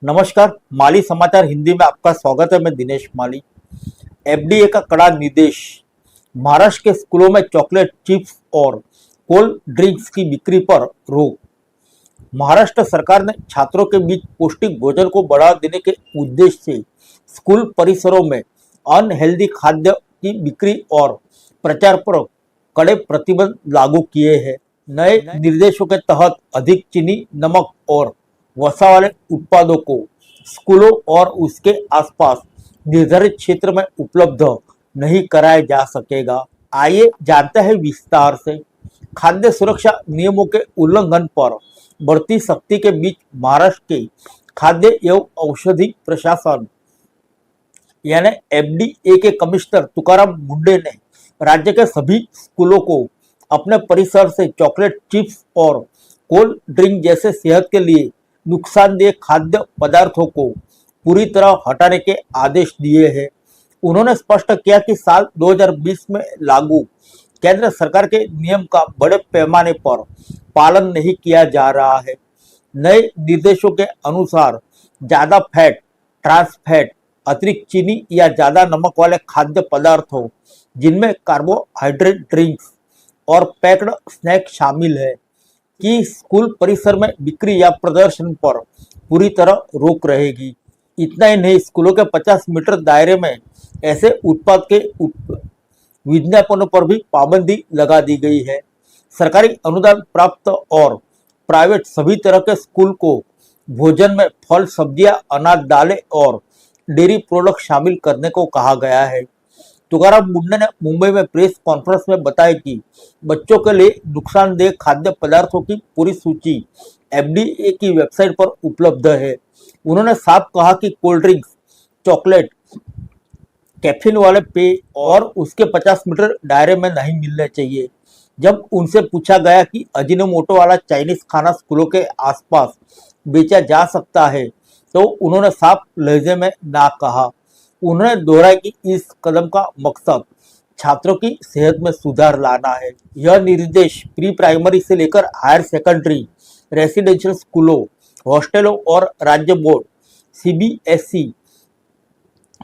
नमस्कार, माली समाचार हिंदी में आपका स्वागत है। मैं दिनेश माली। एफडीए का कड़ा निर्देश। महाराष्ट्र के स्कूलों में चॉकलेट, चिप्स और कोल्ड ड्रिंक्स की बिक्री पर रोक। महाराष्ट्र सरकार ने छात्रों के बीच पौष्टिक भोजन को बढ़ावा देने के उद्देश्य से स्कूल परिसरों में अनहेल्दी खाद्य की बिक्री और प्रचार पर कड़े प्रतिबंध लागू किए हैं। नए निर्देशों के तहत अधिक चीनी, नमक और वसा वाले उत्पादों को स्कूलों और उसके आसपास निर्धारित क्षेत्र में उपलब्ध नहीं कराया जा सकेगा। आइए जानते हैं विस्तार से। खाद्य सुरक्षा नियमों के उल्लंघन पर बढ़ती सख्ती के बीच महाराष्ट्र के खाद्य एवं औषधि प्रशासन यानी एफडीए के कमिश्नर तुकाराम मुंडे ने राज्य के सभी स्कूलों को अपने परिसर से चॉकलेट, चिप्स और कोल्ड ड्रिंक जैसे सेहत के लिए नुकसानदेह खाद्य पदार्थों को पूरी तरह हटाने के आदेश दिए हैं। उन्होंने स्पष्ट किया कि साल 2020 में लागू केंद्र सरकार के नियम का बड़े पैमाने पर पालन नहीं किया जा रहा है। नए निर्देशों के अनुसार ज्यादा फैट, ट्रांस फैट, अतिरिक्त चीनी या ज्यादा नमक वाले खाद्य पदार्थों जिनमें कार्बोहाइड्रेट ड्रिंक्स और पैक्ड स्नैक शामिल है कि स्कूल परिसर में बिक्री या प्रदर्शन पर पूरी तरह रोक रहेगी। इतना ही नहीं, स्कूलों के 50 मीटर दायरे में ऐसे उत्पाद के विज्ञापनों पर भी पाबंदी लगा दी गई है। सरकारी अनुदान प्राप्त और प्राइवेट सभी तरह के स्कूल को भोजन में फल, सब्जियां, अनाज, दालें और डेयरी प्रोडक्ट शामिल करने को कहा गया है। तुकाराम मुंडे ने मुंबई में प्रेस कॉन्फ्रेंस में बताया कि बच्चों के लिए नुकसानदेह खाद्य पदार्थों की पूरी सूची एफडीए की वेबसाइट पर उपलब्ध है। उन्होंने साफ कहा कि कोल्ड ड्रिंक्स, चॉकलेट, कैफीन वाले पेय और उसके 50 मीटर दायरे में नहीं मिलने चाहिए। जब उनसे पूछा गया कि अजीनोमोटो वाला चाइनीज खाना स्कूलों के आसपास बेचा जा सकता है तो उन्होंने साफ लहजे में ना कहा। उन्होंने दोहराया कि इस कदम का मकसद छात्रों की सेहत में सुधार लाना है। यह निर्देश प्री प्राइमरी से लेकर हायर सेकेंडरी, रेसिडेंशियल स्कूलों, हॉस्टलों और राज्य बोर्ड सीबीएसई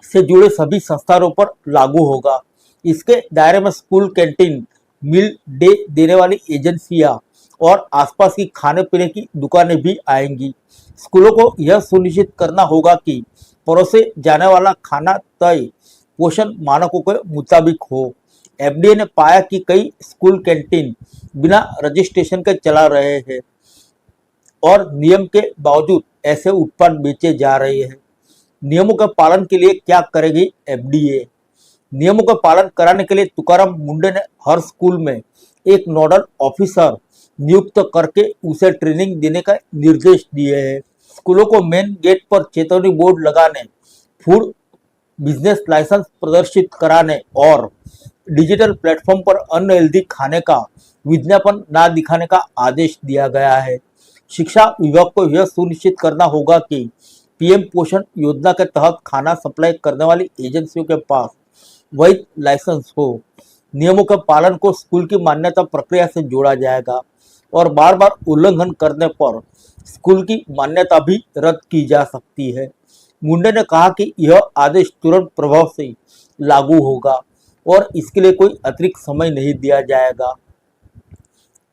से जुड़े सभी संस्थानों पर लागू होगा। इसके दायरे में स्कूल कैंटीन, मील डे देने वाली एजेंसियां और आसपास की खाने पीने की दुकानें भी आएंगी। स्कूलों को यह सुनिश्चित करना होगा कि परोसे जाने वाला खाना तय पोषण मानकों के मुताबिक हो। एफडीए ने पाया कि कई स्कूल कैंटीन बिना रजिस्ट्रेशन के चला रहे हैं और नियम के बावजूद ऐसे उत्पाद बेचे जा रहे हैं। नियमों के पालन के लिए क्या करेगी एफडीए? नियमों का पालन कराने के लिए तुकाराम मुंडे ने हर स्कूल में एक नोडल ऑफिसर नियुक्त करके उसे ट्रेनिंग देने का निर्देश दिए हैं। स्कूलों को मेन गेट पर चेतावनी बोर्ड लगाने, फूड बिजनेस लाइसेंस प्रदर्शित कराने और डिजिटल प्लेटफॉर्म पर अनहेल्दी खाने का विज्ञापन ना दिखाने का आदेश दिया गया है। शिक्षा विभाग को यह सुनिश्चित करना होगा कि पीएम पोषण योजना के तहत खाना सप्लाई करने वाली एजेंसियों के पास वैध लाइसेंस हो। नियमों के पालन को स्कूल की मान्यता प्रक्रिया से जोड़ा जाएगा और बार बार उल्लंघन करने पर स्कूल की मान्यता भी रद्द की जा सकती है। मुंडे ने कहा कि यह आदेश तुरंत प्रभाव से लागू होगा और इसके लिए कोई अतिरिक्त समय नहीं दिया जाएगा।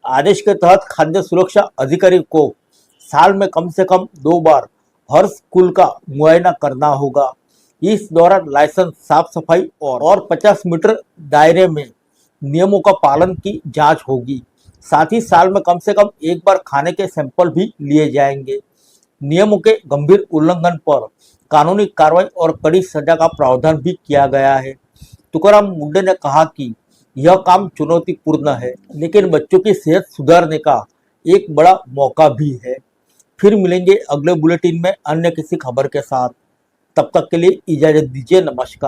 आदेश के तहत खाद्य सुरक्षा अधिकारी को साल में कम से कम 2 बार हर स्कूल का मुआयना करना होगा। इस दौरान लाइसेंस, साफ सफाई और 50 मीटर दायरे में नियमों का पालन की जांच होगी। साथ ही साल में कम से कम एक बार खाने के सैंपल भी लिए जाएंगे। नियमों के गंभीर उल्लंघन पर कानूनी कार्रवाई और कड़ी सजा का प्रावधान भी किया गया है। तुकाराम मुंडे ने कहा कि यह काम चुनौतीपूर्ण है, लेकिन बच्चों की सेहत सुधारने का एक बड़ा मौका भी है। फिर मिलेंगे अगले बुलेटिन में अन्य किसी खबर के साथ। तब तक के लिए इजाजत दीजिए। नमस्कार।